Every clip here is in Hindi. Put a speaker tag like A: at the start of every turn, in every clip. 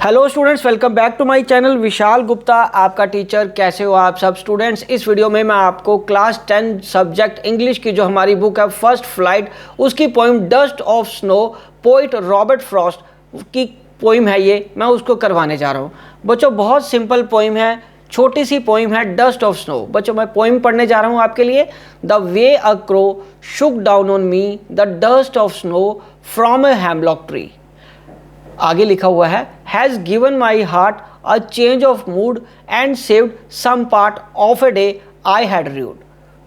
A: Hello students, welcome back to my channel. Vishal Gupta आपका टीचर। कैसे हो आप सब स्टूडेंट्स? इस वीडियो में मैं आपको क्लास 10 सब्जेक्ट इंग्लिश की जो हमारी बुक है फर्स्ट फ्लाइट, उसकी poem dust of snow, poet Robert Frost की पोइम है ये, मैं उसको करवाने जा रहा हूँ। बच्चों बहुत सिंपल पोइम है, छोटी सी पोइम है, डस्ट ऑफ स्नो। बच्चों मैं पोइम पढ़ने जा रहा हूँ आपके लिए। The way a crow shook down on me the dust of snow from a hemlock tree. आगे लिखा हुआ है, has given my heart a change of mood and saved some part of a day I had rued.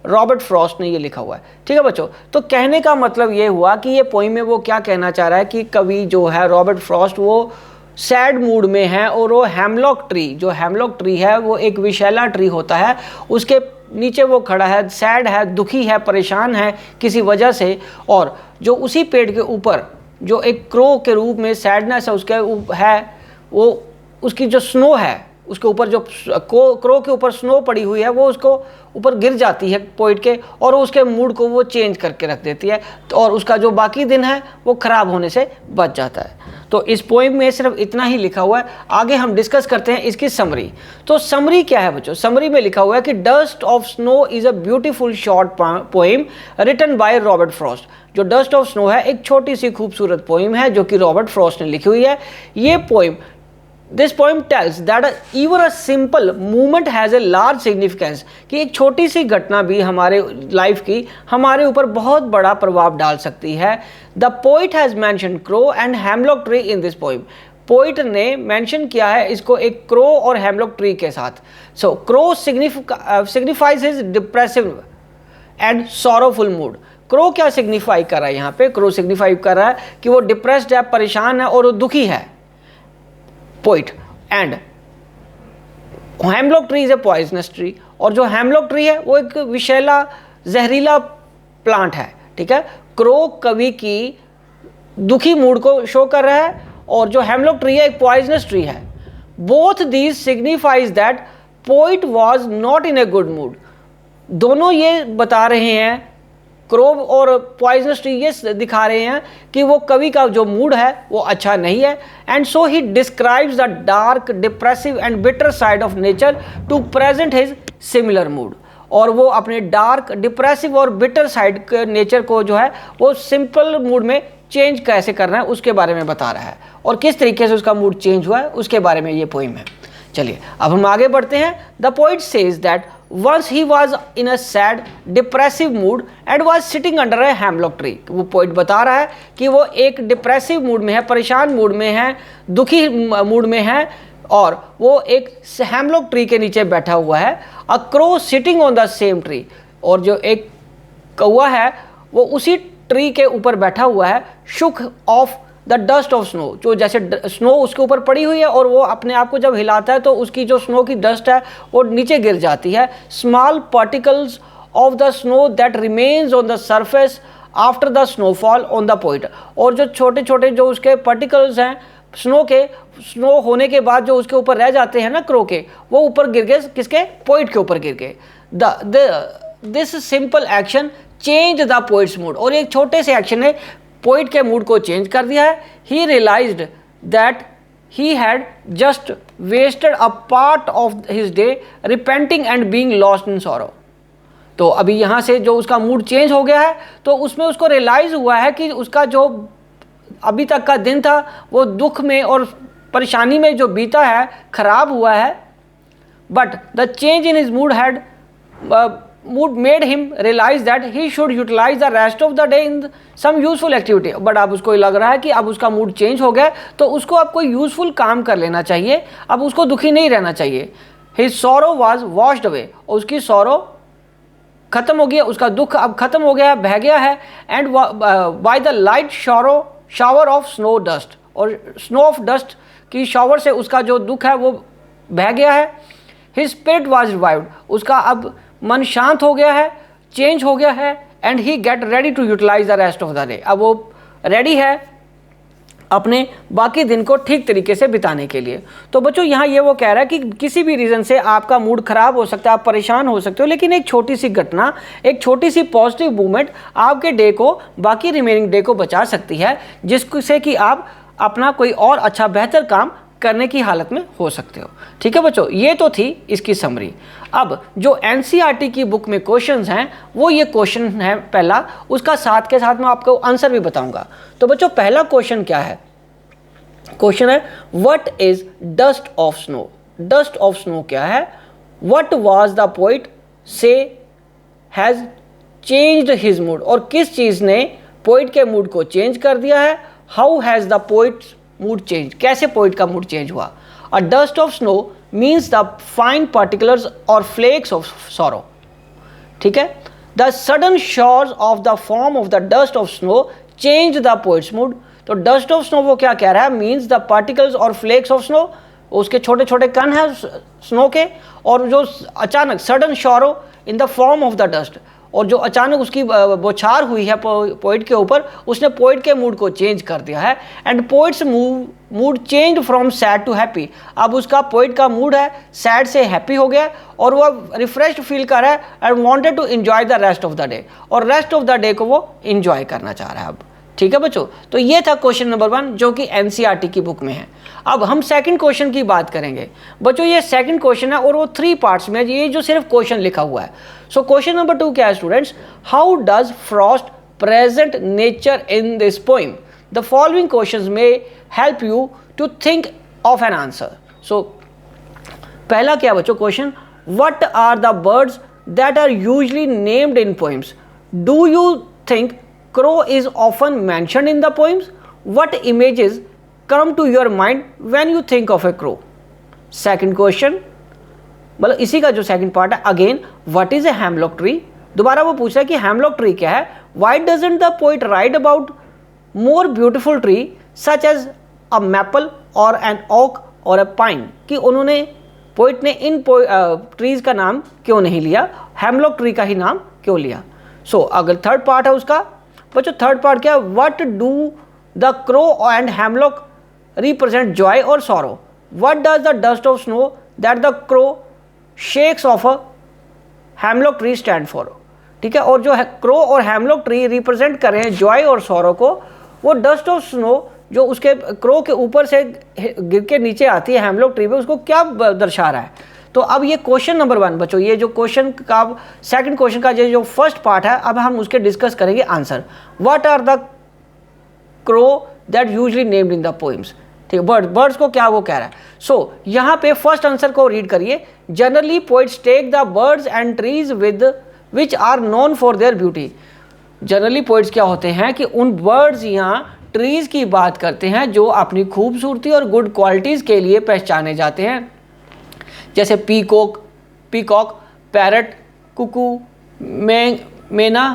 A: Robert Frost ने ये लिखा हुआ है। ठीक है बच्चों, तो कहने का मतलब ये हुआ कि ये पोइम में वो क्या कहना चाह रहा है कि कवि जो है रॉबर्ट फ्रॉस्ट वो सैड मूड में है और वो हेमलॉक ट्री, जो हेमलॉक ट्री है वो एक विशैला ट्री होता है, उसके नीचे वो खड़ा है, सैड है, दुखी है, परेशान है किसी वजह से। और जो उसी पेड़ के ऊपर जो एक क्रो के रूप में सैडनेस है उसके है, वो उसकी जो स्नो है उसके ऊपर जो क्रो के ऊपर स्नो पड़ी हुई है वो उसको ऊपर गिर जाती है पोइट के, और उसके मूड को वो चेंज करके रख देती है, और उसका जो बाकी दिन है वो ख़राब होने से बच जाता है। तो इस पोइम में सिर्फ इतना ही लिखा हुआ है। आगे हम डिस्कस करते हैं इसकी समरी। तो समरी क्या है बच्चों? समरी में लिखा हुआ है कि dust of snow is a beautiful short poem written by Robert Frost. जो डस्ट ऑफ स्नो है एक छोटी सी खूबसूरत पोइम है जो कि रॉबर्ट फ्रॉस्ट ने लिखी हुई है। ये poem this poem tells that even a simple movement has a large significance, कि एक छोटी सी घटना भी हमारे लाइफ की हमारे ऊपर बहुत बड़ा प्रभाव डाल सकती है। The poet has mention crow and hemlock tree in this poem. Poet ने मेंशन किया है इसको एक क्रो और हेमलॉक ट्री के साथ। So crow signifies his depressive and sorrowful mood. Crow क्या सिग्निफाई कर रहा है यहाँ पे? क्रो सिग्निफाई कर रहा है कि वो डिप्रेस्ड है, परेशान है और वो दुखी है, poet. And hemlock tree is a poisonous tree, और जो हेमलॉक ट्री है वो एक विषैला जहरीला प्लांट है। ठीक है, क्रो कवि की दुखी मूड को शो कर रहा है और जो हेमलॉक ट्री है एक पॉइजनस ट्री है। Both these signifies that poet was not in a good mood. दोनों ये बता रहे हैं, क्रो और पॉइजनस ट्री ये दिखा रहे हैं कि वो कवि का जो मूड है वो अच्छा नहीं है। And so he describes the dark, depressive and bitter side of nature to present his similar mood. और वो अपने डार्क, डिप्रेसिव और बिटर साइड के नेचर को जो है वो सिंपल मूड में चेंज कैसे करना है उसके बारे में बता रहा है, और किस तरीके से उसका मूड चेंज हुआ है उसके बारे में ये पोइम है। चलिए अब हम आगे बढ़ते हैं। The poet says that once he was in a sad depressive mood and was sitting under a hemlock tree। वो पोइट बता रहा है कि वो एक डिप्रेसिव मूड में है, परेशान मूड में है, दुखी मूड में है, और वो एक हेमलॉक ट्री के नीचे बैठा हुआ है। A crow sitting on the same tree, और जो एक कौवा है वो उसी ट्री के ऊपर बैठा हुआ है। Shook of the dust of snow, जो जैसे स्नो उसके ऊपर पड़ी हुई है और वो अपने आप को जब हिलाता है तो उसकी जो स्नो की डस्ट है वो नीचे गिर जाती है। Small particles of the snow that remains on the surface after the snowfall on the poet, और जो छोटे छोटे जो उसके पार्टिकल्स हैं स्नो होने के बाद जो उसके ऊपर रह जाते हैं ना क्रो के, वो ऊपर गिर गए, किसके? पोइट के ऊपर गिर गए। This simple action change the poets mood, और एक छोटे से एक्शन ने पोइट के मूड को चेंज कर दिया है। He realised that he had just wasted a part of his day repenting and being lost in sorrow. तो अभी यहाँ से जो उसका मूड चेंज हो गया है तो उसमें उसको रियलाइज हुआ है कि उसका जो अभी तक का दिन था वो दुख में और परेशानी में जो बीता है, खराब हुआ है। But the change in his mood made him realise that he should utilise the rest of the day in some useful activity. But अब उसको लग रहा है कि अब उसका मूड चेंज हो गया तो उसको अब कोई यूजफुल काम कर लेना चाहिए, अब उसको दुखी नहीं रहना चाहिए। His sorrow was washed away, और उसकी सॉरो खत्म हो गया, उसका दुख अब खत्म हो गया, बह गया है। And by the light shower of snow dust, और स्नो ऑफ डस्ट की शावर से उसका जो दुख है वो बह गया है। हिज स्पिरिट वाज रिवाइव्ड, उसका अब मन शांत हो गया है, चेंज हो गया है। And he get ready to utilise the rest of the day, अब वो रेडी है अपने बाकी दिन को ठीक तरीके से बिताने के लिए। तो बच्चों यहाँ ये वो कह रहा है कि किसी भी रीज़न से आपका मूड ख़राब हो सकता है, आप परेशान हो सकते हो, लेकिन एक छोटी सी घटना, एक छोटी सी पॉजिटिव मूवमेंट आपके डे को, बाकी रिमेनिंग डे को बचा सकती है, जिससे कि आप अपना कोई और अच्छा बेहतर काम करने की हालत में हो सकते हो। ठीक है बच्चों, ये तो थी इसकी समरी। अब जो एनसीईआरटी की बुक में क्वेश्चंस हैं वो ये क्वेश्चन है पहला, उसका साथ के साथ मैं आपको आंसर भी बताऊंगा। तो बच्चों पहला क्वेश्चन क्या है? क्वेश्चन है what is dust of snow. Dust of snow क्या है? व्हाट वाज द पोएट से हैज चेंज्ड हिज मूड, और किस चीज ने पोएट के मूड को चेंज कर दिया है। How has the poets mood change, कैसे पोएट का मूड चेंज हुआ। अ dust of snow means the fine particulars और फ्लेक्स ऑफ सॉरो। ठीक है, the sudden shores of the form of the dust of snow change the poets mood. तो डस्ट ऑफ स्नो वो क्या कह रहा है? मीन्स द पार्टिकल्स और फ्लेक्स ऑफ स्नो, उसके छोटे छोटे कण हैं स्नो के, और जो अचानक sudden sorrow in the form of the dust, और जो अचानक उसकी बौछार हुई है पोइट के ऊपर, उसने पोइट के मूड को चेंज कर दिया है। And poet's mood change from sad to happy. अब उसका पोइट का मूड है सैड से हैप्पी हो गया, और वह रिफ्रेश्ड फील कर रहा है and wanted to enjoy the rest of the day, और रेस्ट ऑफ द डे को वो एंजॉय करना चाह रहा है अब। ठीक है बच्चों, तो ये था क्वेश्चन नंबर 1 जो कि एनसीईआरटी की बुक में है। अब हम सेकंड क्वेश्चन की बात करेंगे। बच्चों ये सेकंड क्वेश्चन है और वो 3 पार्ट्स में है, ये जो सिर्फ क्वेश्चन लिखा हुआ है। सो क्वेश्चन नंबर 2 क्या है students? How does Frost present nature in this poem? The following questions may help you to think of an answer. So पहला क्या बच्चों question? What are the birds that are usually named in poems? Do you think crow is often mentioned in the poems? What images come to your mind when you think of a crow? Second question, मतलब इसी का जो सेकंड पार्ट है, again what is a hemlock tree? दोबारा वो पूछ रहा है कि हेमलॉक ट्री क्या है। Why doesn't the poet write about more beautiful tree such as a maple और एन ओक और अ पाइन? कि उन्होंने पोइट ने इन ट्रीज का नाम क्यों नहीं लिया, हेमलॉक ट्री का ही नाम क्यों लिया? सो अगर थर्ड पार्ट है उसका बच्चों, थर्ड पार्ट क्या है? What do the crow and hemlock represent joy और sorrow? What does the dust of snow that the crow shakes off a hemlock tree stand for? ठीक है, और जो क्रो और हेमलॉक ट्री रिप्रेजेंट कर रहे हैं जॉय और सॉरो को, वो डस्ट ऑफ स्नो जो उसके क्रो के ऊपर से गिर के नीचे आती है हेमलॉक ट्री पे, उसको क्या दर्शा रहा है? तो अब ये क्वेश्चन नंबर 1 बच्चों, ये जो क्वेश्चन का सेकंड क्वेश्चन का जो फर्स्ट पार्ट है, अब हम उसके डिस्कस करेंगे answer. What are the crow that usually named in the poems? ठीक है, बर्ड्स को क्या वो कह रहा है? सो यहाँ पे फर्स्ट आंसर को रीड करिए। Generally poets take the birds and trees with which are known for their beauty. Generally poets क्या होते हैं कि उन बर्ड्स या ट्रीज की बात करते हैं जो अपनी खूबसूरती और गुड क्वालिटीज के लिए पहचाने जाते हैं, जैसे पीकॉक, पैरट, कुकू, मैना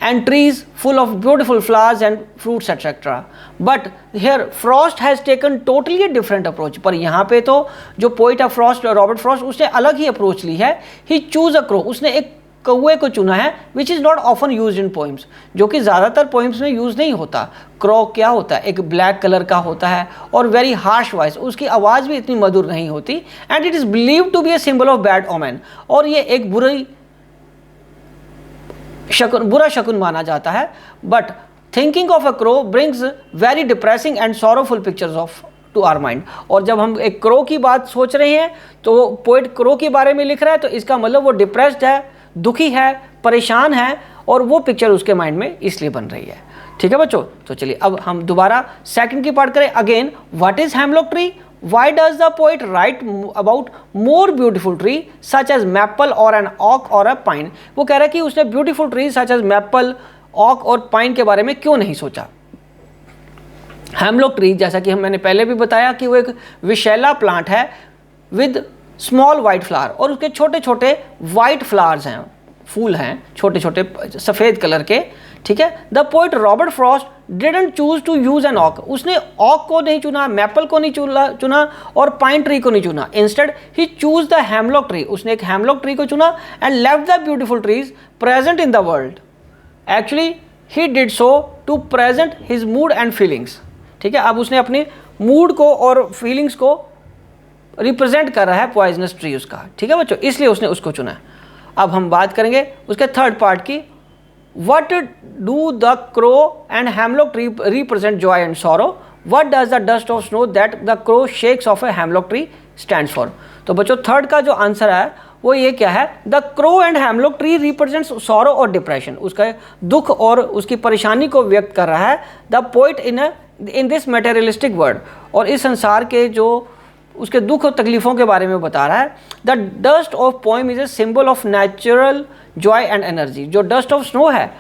A: and trees full of beautiful flowers and fruits etcetera. But here Frost has taken totally different approach. पर यहाँ पे तो जो पोइट है फ्रॉस्ट, रॉबर्ट फ्रॉस्ट, उसने अलग ही अप्रोच ली है। ही चूज अ क्रो, उसने एक कौवे को चुना है, which is not often use in poems, जो कि ज़्यादातर पोइम्स में यूज़ नहीं होता। क्रो क्या होता है? एक ब्लैक कलर का होता है और वेरी हार्श वॉइस, उसकी आवाज़ भी इतनी मधुर नहीं होती। And it is believe to be a symbol of bad omen, और ये एक बुरा शकुन माना जाता है। But thinking of a crow brings very depressing and sorrowful pictures of to our mind. और जब हम एक क्रो की बात सोच रहे हैं तो पोइट क्रो के बारे में लिख रहा है, तो इसका मतलब वो डिप्रेस्ड है, दुखी है, परेशान है, और वो पिक्चर उसके माइंड में इसलिए बन रही है। ठीक है बच्चों, तो चलिए अब हम दोबारा सेकंड की पार्ट करें। Again what is hemlock tree? Why does the poet write about more beautiful tree such as maple और एन ऑक और अ पाइन? वो कह रहा है कि उसने beautiful tree such as maple, oak और पाइन के बारे में क्यों नहीं सोचा। हेमलॉक ट्री, जैसा कि मैंने पहले भी बताया कि वो एक विशैला प्लांट है विद स्मॉल वाइट फ्लावर, और उसके छोटे छोटे वाइट फ्लावर्स हैं, फूल हैं छोटे छोटे सफ़ेद कलर के। ठीक है, the poet Robert Frost didn't choose to use an oak, उसने ऑक को नहीं चुना, मैपल को नहीं चुना और पाइन ट्री को नहीं चुना। Instead he choose the hemlock tree, उसने एक हेमलॉक ट्री को चुना and left the beautiful trees present in the world. Actually he did so to present his mood and feelings. ठीक है, अब उसने अपने मूड को और फीलिंग्स को रिप्रेजेंट कर रहा है पॉइजनस ट्री उसका। ठीक है बच्चों, इसलिए उसने उसको चुना। अब हम बात करेंगे उसके थर्ड पार्ट की। What do the crow and hemlock tree represent Joy and sorrow? What does the dust of snow that the crow shakes of a hemlock tree stands for. तो बच्चों थर्ड का जो आंसर है वो ये क्या है, the crow and hemlock tree represents sorrow और डिप्रेशन, उसका दुख और उसकी परेशानी को व्यक्त कर रहा है। The poet in this materialistic world, और इस संसार के जो उसके दुख और तकलीफ़ों के बारे में बता रहा है। The dust of poem is a symbol of natural Joy and energy. जो डस्ट ऑफ स्नो है,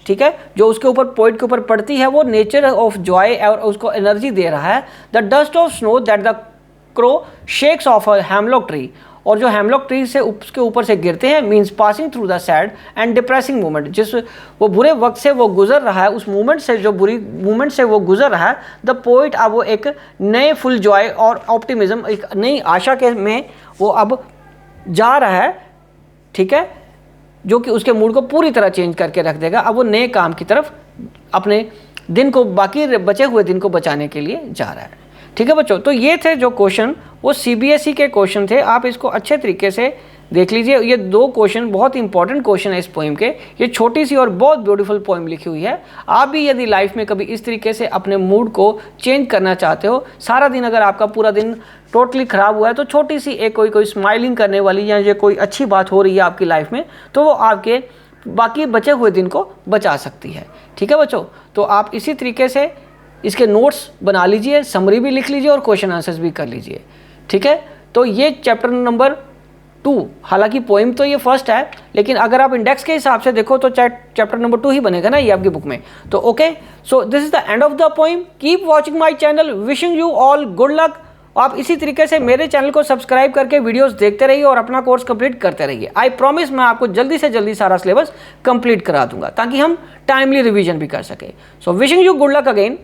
A: ठीक है, जो उसके ऊपर पोइट के ऊपर पड़ती है, वो नेचर ऑफ जॉय और उसको एनर्जी दे रहा है। The dust of snow that the crow shakes off a hemlock tree, और जो हेमलॉक ट्री से उसके ऊपर से गिरते हैं, means passing through the sad and depressing moment, जिस वो बुरे वक्त से वो गुजर रहा है, उस मोमेंट से, जो बुरी मोमेंट से वो गुजर रहा है, द पोइट अब वो एक नए फुल जॉय और ऑप्टिमिज्म, एक नई आशा के में वो अब जा रहा है, ठीक है, जो कि उसके मूड को पूरी तरह चेंज करके रख देगा। अब वो नए काम की तरफ अपने दिन को, बाकी बचे हुए दिन को बचाने के लिए जा रहा है। ठीक है बच्चों, तो ये थे जो क्वेश्चन, वो सीबीएसई के क्वेश्चन थे। आप इसको अच्छे तरीके से देख लीजिए। ये दो क्वेश्चन बहुत इंपॉर्टेंट क्वेश्चन है इस पोइम के। ये छोटी सी और बहुत ब्यूटीफुल पोइम लिखी हुई है। आप भी यदि लाइफ में कभी इस तरीके से अपने मूड को चेंज करना चाहते हो, सारा दिन अगर आपका पूरा दिन टोटली ख़राब हुआ है, तो छोटी सी एक कोई स्माइलिंग करने वाली या ये कोई अच्छी बात हो रही है आपकी लाइफ में, तो वो आपके बाकी बचे हुए दिन को बचा सकती है। ठीक है बच्चों, तो आप इसी तरीके से इसके नोट्स बना लीजिए, समरी भी लिख लीजिए और क्वेश्चन आंसर्स भी कर लीजिए। ठीक है, तो ये चैप्टर नंबर 2, हालांकि पोइम तो ये फर्स्ट है, लेकिन अगर आप इंडेक्स के हिसाब से देखो तो चैप्टर नंबर 2 ही बनेगा ना ये आपकी बुक में। तो okay, so this is the end of the poem. Keep watching my channel, wishing you all good luck. आप इसी तरीके से मेरे चैनल को सब्सक्राइब करके वीडियोस देखते रहिए और अपना कोर्स कंप्लीट करते रहिए। आई प्रॉमिस मैं आपको जल्दी से जल्दी सारा सिलेबस कंप्लीट करा दूंगा, ताकि हम टाइमली रिवीजन भी कर सके। So wishing you good luck again.